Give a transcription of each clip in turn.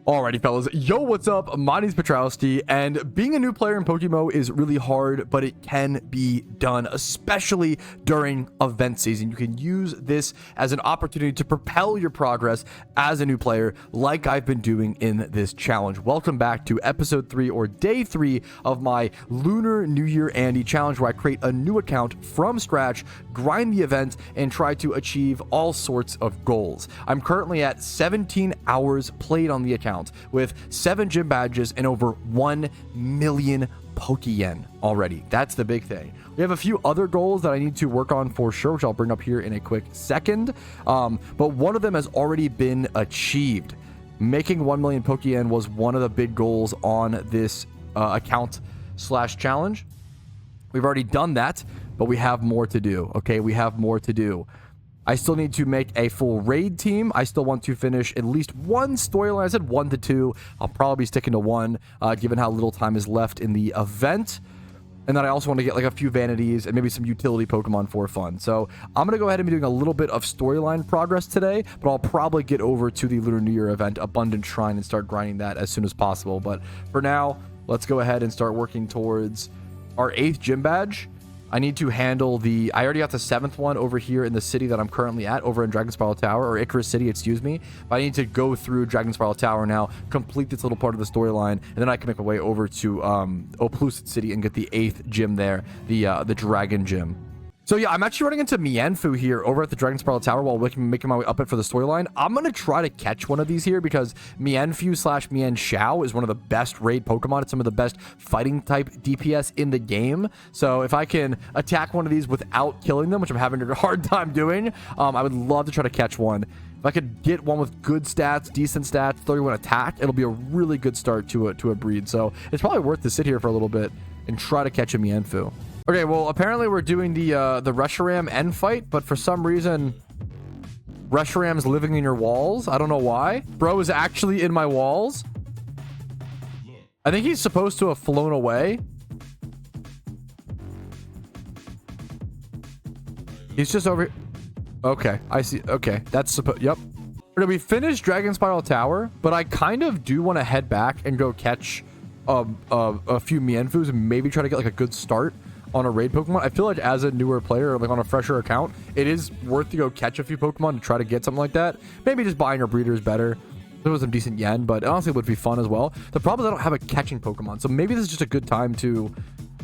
Alrighty, fellas. Yo, what's up? My name's Patrouski, and being a new player in PokeMMO is really hard, but it can be done, especially during event season. You can use this as an opportunity to propel your progress as a new player, like I've been doing in this challenge. Welcome back to episode 3 or day 3 of my Lunar New Year Andy challenge, where I create a new account from scratch, grind the event, and try to achieve all sorts of goals. I'm currently at 17 hours played on the account, with 7 gym badges and over 1 million Pokeyen already. That's the big thing. We have a few other goals that I need to work on for sure, which I'll bring up here in a quick second. But one of them has already been achieved. Making 1 million Pokeyen was one of the big goals on this account slash challenge. We've already done that, but we have more to do. Okay, we have more to do. I still need to make a full raid team. I still want to finish at least one storyline. I said 1 to 2. I'll probably be sticking to 1, given how little time is left in the event. And then I also want to get like a few vanities and maybe some utility Pokemon for fun. So I'm going to go ahead and be doing a little bit of storyline progress today, but I'll probably get over to the Lunar New Year event, Abundant Shrine, and start grinding that as soon as possible. But for now, let's go ahead and start working towards our 8th gym badge. I need to handle I already got the 7th one over here in the city that I'm currently at, over in Dragon Spiral Tower, or Icarus City, excuse me. But I need to go through Dragon Spiral Tower now, complete this little part of the storyline, and then I can make my way over to Oplucid City and get the 8th gym there, the Dragon Gym. So yeah, I'm actually running into Mienfoo here over at the Dragon Spiral Tower while making my way up it for the storyline. I'm going to try to catch one of these here because Mienfoo slash Mienshao is one of the best raid Pokemon. It's some of the best fighting type DPS in the game. So if I can attack one of these without killing them, which I'm having a hard time doing, I would love to try to catch one. If I could get one with good stats, decent stats, 31 attack, it'll be a really good start to a breed. So it's probably worth to sit here for a little bit and try to catch a Mienfoo. Okay, well, apparently we're doing the Reshiram end fight, but for some reason, Reshiram's living in your walls. I don't know why. Bro is actually in my walls. I think he's supposed to have flown away. He's just over here. Okay, I see. Okay, that's supposed. Yep. Okay, we finished Dragon Spiral Tower, but I kind of do want to head back and go catch a few Mienfoos and maybe try to get like a good start on a raid Pokemon. I feel like as a newer player, or like on a fresher account, it is worth to go catch a few Pokemon to try to get something like that. Maybe just buying a breeder is better. There was some decent yen, but honestly it would be fun as well. The problem is I don't have a catching Pokemon, so maybe this is just a good time to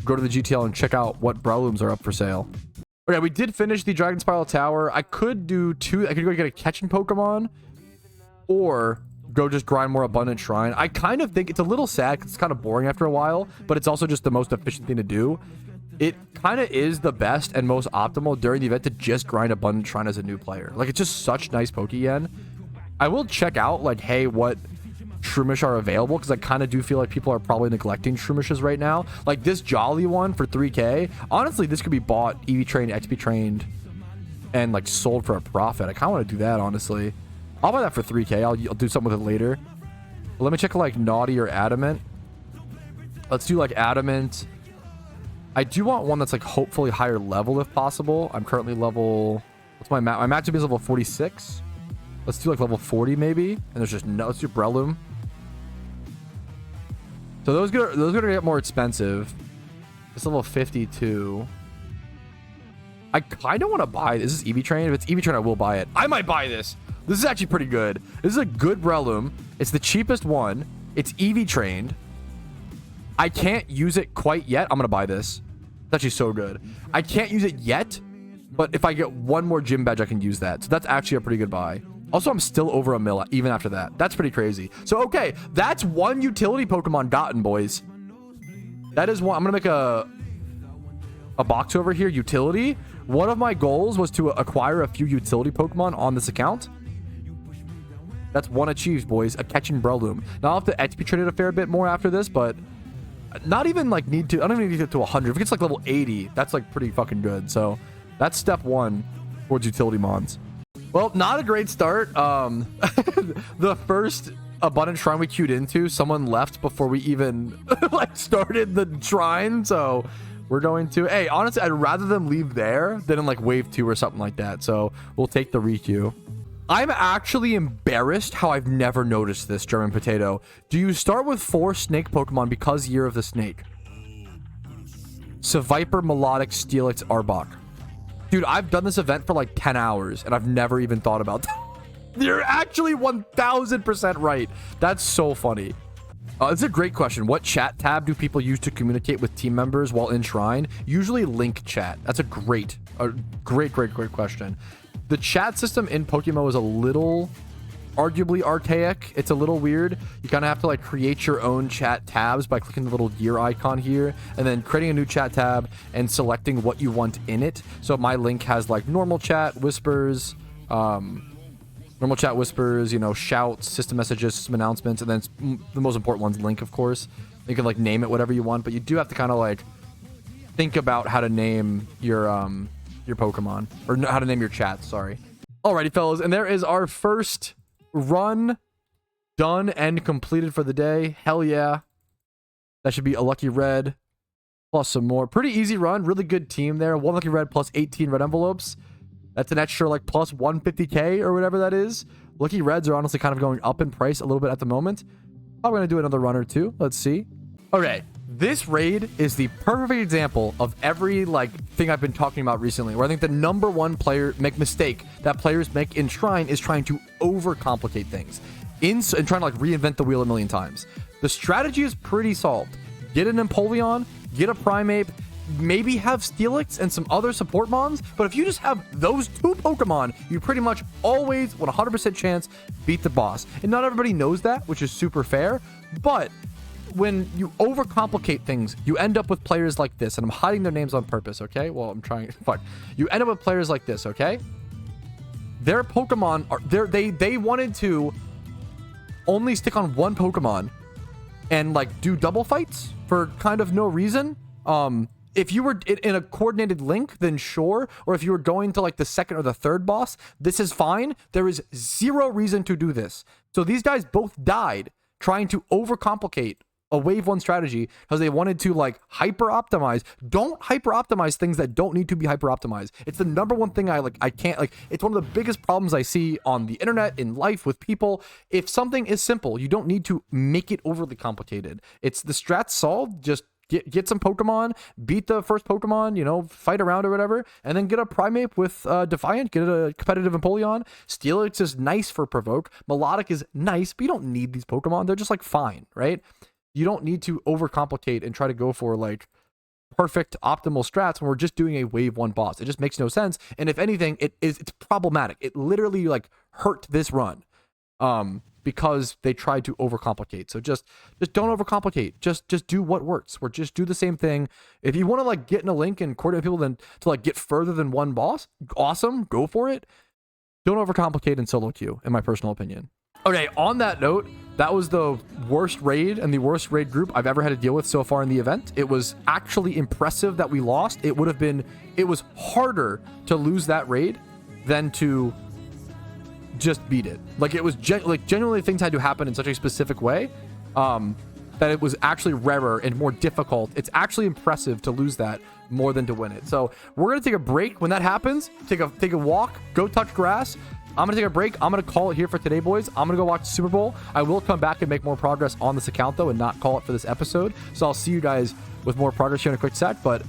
go to the GTL and check out what Brelooms are up for sale. Okay, we did finish the Dragon Spiral Tower. I could do 2. I could go get a catching Pokemon, or go just grind more Abundant Shrine. I kind of think it's a little sad because it's kind of boring after a while, but it's also just the most efficient thing to do. It kind of is the best and most optimal during the event to just grind Abundant Shrine as a new player. Like, it's just such nice Pokeyen. I will check out, like, hey, what Shroomish are available, because I kind of do feel like people are probably neglecting Shroomishes right now. Like, this Jolly one for 3K. Honestly, this could be bought, EV trained, XP trained, and, like, sold for a profit. I kind of want to do that, honestly. I'll buy that for 3K. I'll do something with it later. But let me check, like, Naughty or Adamant. Let's do, like, Adamant. I do want one that's like hopefully higher level if possible. I'm currently level, what's my match? My matchup is level 46. Let's do like level 40 maybe. And there's just no, let's do Breloom. So those are gonna get more expensive. It's level 52. I kind of want to buy this. Is this EV Train? If it's EV Train, I will buy it. I might buy this. This is actually pretty good. This is a good Breloom. It's the cheapest one. It's EV trained. I can't use it quite yet. I'm gonna buy this. It's actually so good. I can't use it yet, but if I get one more gym badge, I can use that. So that's actually a pretty good buy. Also, I'm still over a mil even after that. That's pretty crazy. So, okay, that's one utility Pokemon gotten, boys. That is one. I'm gonna make a box over here, utility. One of my goals was to acquire a few utility Pokemon on this account. That's one achieved, boys. A catching Breloom. Now I'll have to XP trade it a fair bit more after this, but not even like need to. I don't even need to get to 100. If it gets like level 80, that's like pretty fucking good. So that's step 1 towards utility mons. Well, not a great start. The first Abundant Shrine we queued into, someone left before we even like started the shrine. So we're going to, hey, honestly, I'd rather them leave there than in like wave 2 or something like that. So we'll take the requeue. I'm actually embarrassed how I've never noticed this, German Potato. Do you start with 4 snake Pokemon because Year of the Snake? Seviper, Melodic, Steelix, Arbok. Dude, I've done this event for like 10 hours and I've never even thought about that. You're actually 1000% right. That's so funny. It's a great question. What chat tab do people use to communicate with team members while in Shrine? Usually link chat. That's a great question. The chat system in PokeMMO is a little arguably archaic. It's a little weird. You kind of have to like create your own chat tabs by clicking the little gear icon here and then creating a new chat tab and selecting what you want in it. So my link has like normal chat, whispers, you know, shouts, system messages, system announcements, and then the most important one's link, of course. You can like name it whatever you want, but you do have to kind of like think about how to name your Pokemon, or how to name your chat, sorry. Alrighty, fellas, and there is our first run done and completed for the day. Hell yeah. That should be a lucky red plus some more. Pretty easy run, really good team there. 1 lucky red plus 18 red envelopes. That's an extra like plus 150k or whatever that is. Lucky reds are honestly kind of going up in price a little bit at the moment. Probably gonna do another run or two. Let's see. Okay, this raid is the perfect example of every like thing I've been talking about recently, where I think the #1 mistake that players make in Shrine is trying to overcomplicate things and trying to like reinvent the wheel a million times. The strategy is pretty solved. Get an Empoleon, get a Primeape, maybe have Steelix and some other support mons, but if you just have those 2 Pokemon, you pretty much always 100% chance beat the boss. And not everybody knows that, which is super fair, but when you overcomplicate things, you end up with players like this, and I'm hiding their names on purpose, okay? Well, I'm trying. Fuck. You end up with players like this, okay? Their Pokemon are they wanted to only stick on 1 Pokemon and like do double fights for kind of no reason. If you were in a coordinated link, then sure. Or if you were going to like the 2nd or the 3rd boss, this is fine. There is 0 reason to do this. So these guys both died trying to overcomplicate a wave 1 strategy because they wanted to like hyper optimize. Don't hyper optimize things that don't need to be hyper optimized. It's the #1 thing I can't like. It's one of the biggest problems I see on the internet, in life, with people. If something is simple, you don't need to make it overly complicated. It's the strat solved. Just get some Pokemon, beat the first Pokemon, you know, fight around or whatever, and then get a Primeape with Defiant, get a competitive Empoleon. Steelix is nice for Provoke. Melodic is nice, but you don't need these Pokemon. They're just like fine, right? You don't need to overcomplicate and try to go for like perfect optimal strats when we're just doing a wave 1 boss. It just makes no sense. And if anything, it's problematic. It literally like hurt this run. Because they tried to overcomplicate. So just don't overcomplicate. Just do what works. Or just do the same thing. If you want to like get in a link and coordinate people then to like get further than 1 boss, awesome, go for it. Don't overcomplicate in solo queue, in my personal opinion. Okay, on that note, that was the worst raid and the worst raid group I've ever had to deal with so far in the event. It was actually impressive that we lost. It was harder to lose that raid than to just beat it. Like it was genuinely things had to happen in such a specific way that it was actually rarer and more difficult. It's actually impressive to lose that more than to win it. So we're gonna take a break. When that happens, take a walk, go touch grass. I'm gonna take a break. I'm gonna call it here for today, boys. I'm gonna go watch Super Bowl. I will come back and make more progress on this account though and not call it for this episode. So I'll see you guys with more progress here in a quick sec. But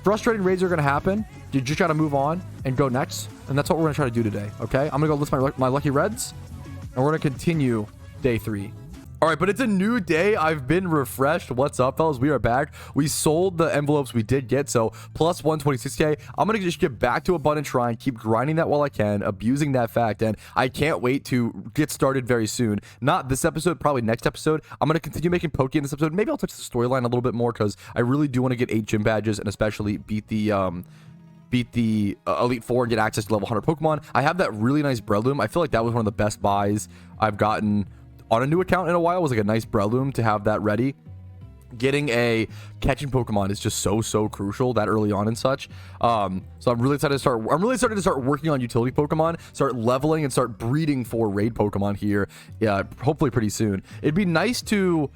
frustrating raids are gonna happen. You just gotta move on and go next. And that's what we're gonna try to do today, okay? I'm gonna go list my lucky reds and we're gonna continue day 3. All right, but it's a new day. I've been refreshed. What's up, fellas? We are back. We sold the envelopes we did get, so plus 126k. I'm gonna just get back to Abundant Shrine, keep grinding that while I can, abusing that fact, and I can't wait to get started very soon. Not this episode, probably next episode. I'm gonna continue making Poke in this episode. Maybe I'll touch the storyline a little bit more because I really do want to get 8 gym badges and especially beat the Elite 4 and get access to level 100 Pokemon. I have that really nice Breloom. I feel like that was one of the best buys I've gotten on a new account in a while. It was like a nice Breloom to have that ready. Getting a catching Pokemon is just so crucial that early on and such. So I'm really excited to start. I'm really starting to start working on utility Pokemon, start leveling and start breeding for raid Pokemon here. Yeah, hopefully pretty soon. It'd be nice to.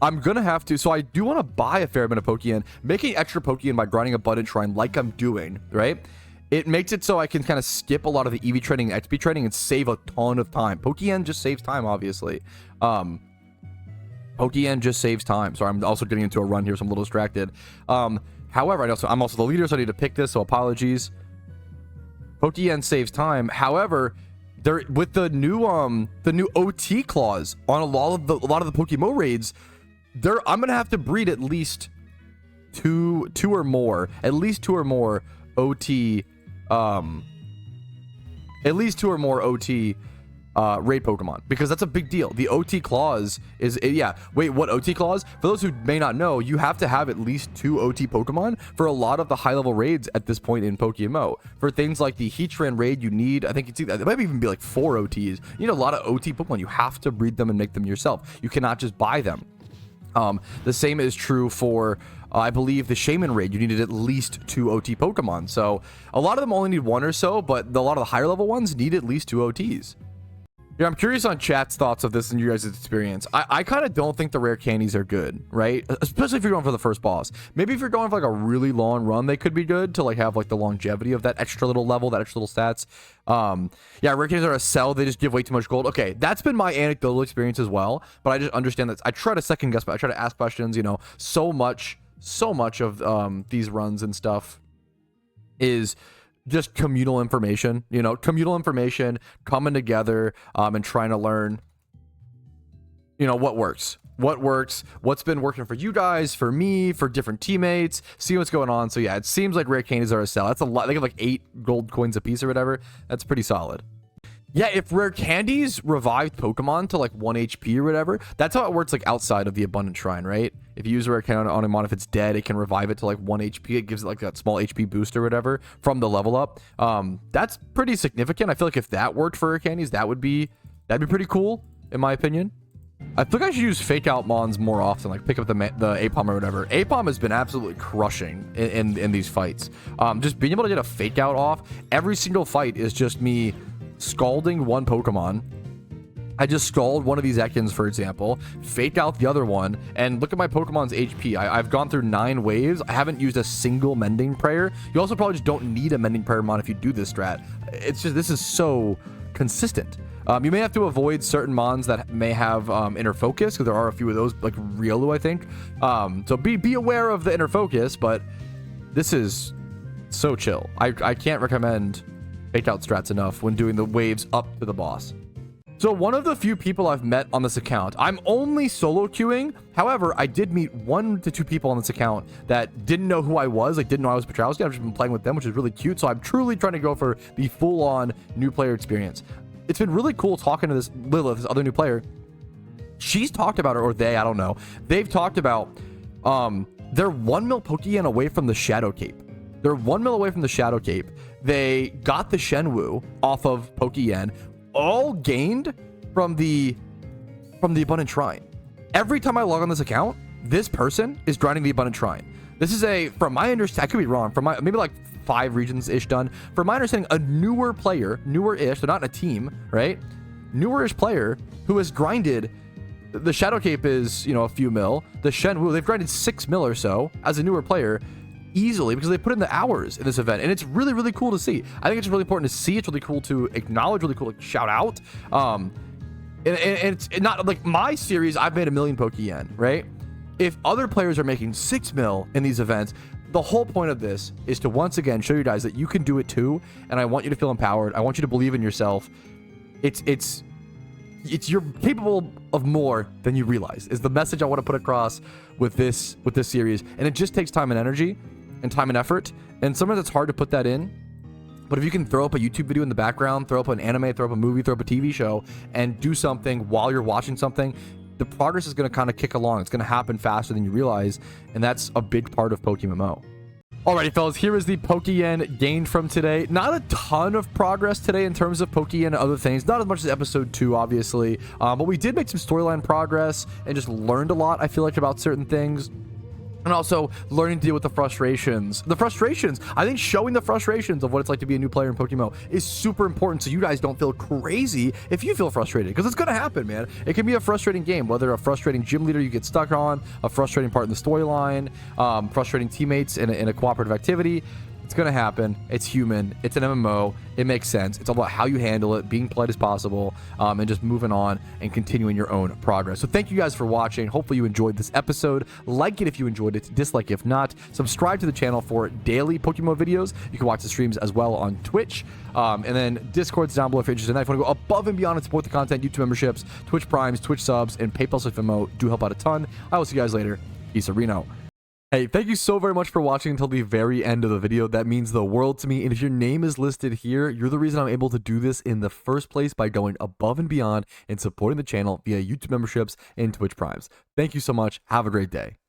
I'm gonna have to. So I do want to buy a fair amount of Pokeyen, making extra Pokeyen by grinding Abundant Shrine like I'm doing, right? it makes it so I can kind of skip a lot of the EV training and XP training and save a ton of time. Pokeyen just saves time, obviously. Pokeyen just saves time. Sorry, I'm also getting into a run here, so I'm a little distracted. However, I'm also the leader, so I need to pick this, so apologies. Pokeyen saves time. However, there with the new OT clause on a lot of the PokeMMO raids, I'm gonna have to breed at least two or more OT raid Pokemon, because that's a big deal. The OT clause is, yeah, wait, what OT clause? For those who may not know, you have to have at least 2 OT Pokemon for a lot of the high level raids at this point in PokeMMO. For things like the Heatran raid, you need, I think it might even be like 4 OTs. You need a lot of OT Pokemon. You have to breed them and make them yourself. You cannot just buy them. The same is true for I believe the Shaman raid. You needed at least 2 OT Pokemon. So a lot of them only need 1 or so, but a lot of the higher level ones need at least 2 OTs. Yeah, I'm curious on chat's thoughts of this and you guys' experience. I kind of don't think the rare candies are good, right? Especially if you're going for the first boss. Maybe if you're going for like a really long run, they could be good to like have like the longevity of that extra little level, that extra little stats. Yeah, rare candies are a sell. They just give way too much gold. Okay, that's been my anecdotal experience as well. But I just understand that I try to second guess, but I try to ask questions. You know, so much of these runs and stuff is just communal information, you know, coming together and trying to learn, you know, what works, what's been working for you guys, for me, for different teammates, see what's going on. So yeah, it seems like rare candies are a sell. That's a lot. They give like 8 gold coins a piece or whatever. That's pretty solid. Yeah, if rare candies revived Pokemon to like 1 HP or whatever, that's how it works like outside of the Abundant Shrine, right? If you use a rare candy on a mon, if it's dead, it can revive it to like 1 HP. It gives it like that small HP boost or whatever from the level up. That's pretty significant. I feel like if that worked for rare candies, that'd be pretty cool, in my opinion. I think I should use fake out mons more often, like pick up the Apom or whatever. Apom has been absolutely crushing in these fights. Just being able to get a fake out off every single fight is just me scalding one Pokemon. I just scald one of these Ekans, for example, fake out the other one, and look at my Pokemon's HP. I've gone through 9 waves. I haven't used a single Mending Prayer. You also probably just don't need a Mending Prayer mon if you do this strat. It's just, this is so consistent. You may have to avoid certain mons that may have inner focus, because there are a few of those, like Riolu, I think. So be aware of the inner focus, but this is so chill. I can't recommend fake out strats enough when doing the waves up to the boss. So one of the few people I've met on this account, I'm only solo queuing. However, I did meet 1 to 2 people on this account that didn't know who I was, like didn't know I was Patrouski. I've just been playing with them, which is really cute. So I'm truly trying to go for the full-on new player experience. It's been really cool talking to this Lilith, this other new player. She's talked about it, or they, I don't know. They've talked about they're 1 mil Pokeyen away from the Shadow Cape. They're 1 mil away from the Shadow Cape. They got the Shenwu off of Pokeyen, all gained from the Abundant Shrine. Every time I log on this account, this person is grinding the Abundant Shrine. This is from my understanding, I could be wrong, from my, maybe like 5 regions-ish done. From my understanding, a newer player, newer-ish, they're not in a team, right? Newer-ish player who has grinded, the Shadow Cape is, you know, a few mil. The Shenwu, they've grinded 6 mil or so as a newer player, easily, because they put in the hours in this event, and it's really, really cool to see. I think it's really important to see. It's really cool to acknowledge, really cool to shout out. And it's not like my series, I've made 1 million Pokeyen, right? If other players are making 6 mil in these events, the whole point of this is to once again show you guys that you can do it too, and I want you to feel empowered. I want you to believe in yourself. It's you're capable of more than you realize, is the message I want to put across with this series. And it just takes time and energy and time and effort, and sometimes it's hard to put that in. But if you can throw up a YouTube video in the background, throw up an anime, throw up a movie, throw up a TV show, and do something while you're watching something, the progress is going to kind of kick along. It's going to happen faster than you realize, and that's a big part of PokeMMO. Alrighty, fellas, here is the Pokeyen gained from today. Not a ton of progress today in terms of Pokeyen and other things. Not as much as episode 2, obviously. But we did make some storyline progress and just learned a lot, I feel like, about certain things. And also learning to deal with the frustrations. I think showing the frustrations of what it's like to be a new player in PokeMMO is super important, so you guys don't feel crazy if you feel frustrated, because it's going to happen, man. It can be a frustrating game, whether a frustrating gym leader you get stuck on, a frustrating part in the storyline, frustrating teammates in a cooperative activity. It's going to happen. It's human. It's an MMO. It makes sense. It's all about how you handle it, being polite as possible, and just moving on and continuing your own progress. So thank you guys for watching. Hopefully you enjoyed this episode. Like it if you enjoyed it. Dislike if not. Subscribe to the channel for daily PokeMMO videos. You can watch the streams as well on Twitch. And then Discord's down below if you're interested. And if you want to go above and beyond and support the content, YouTube memberships, Twitch Primes, Twitch subs, and PayPal/Venmo do help out a ton. I will see you guys later. Peace, Reno. Hey, thank you so very much for watching until the very end of the video. That means the world to me. And if your name is listed here, you're the reason I'm able to do this in the first place by going above and beyond and supporting the channel via YouTube memberships and Twitch Primes. Thank you so much. Have a great day.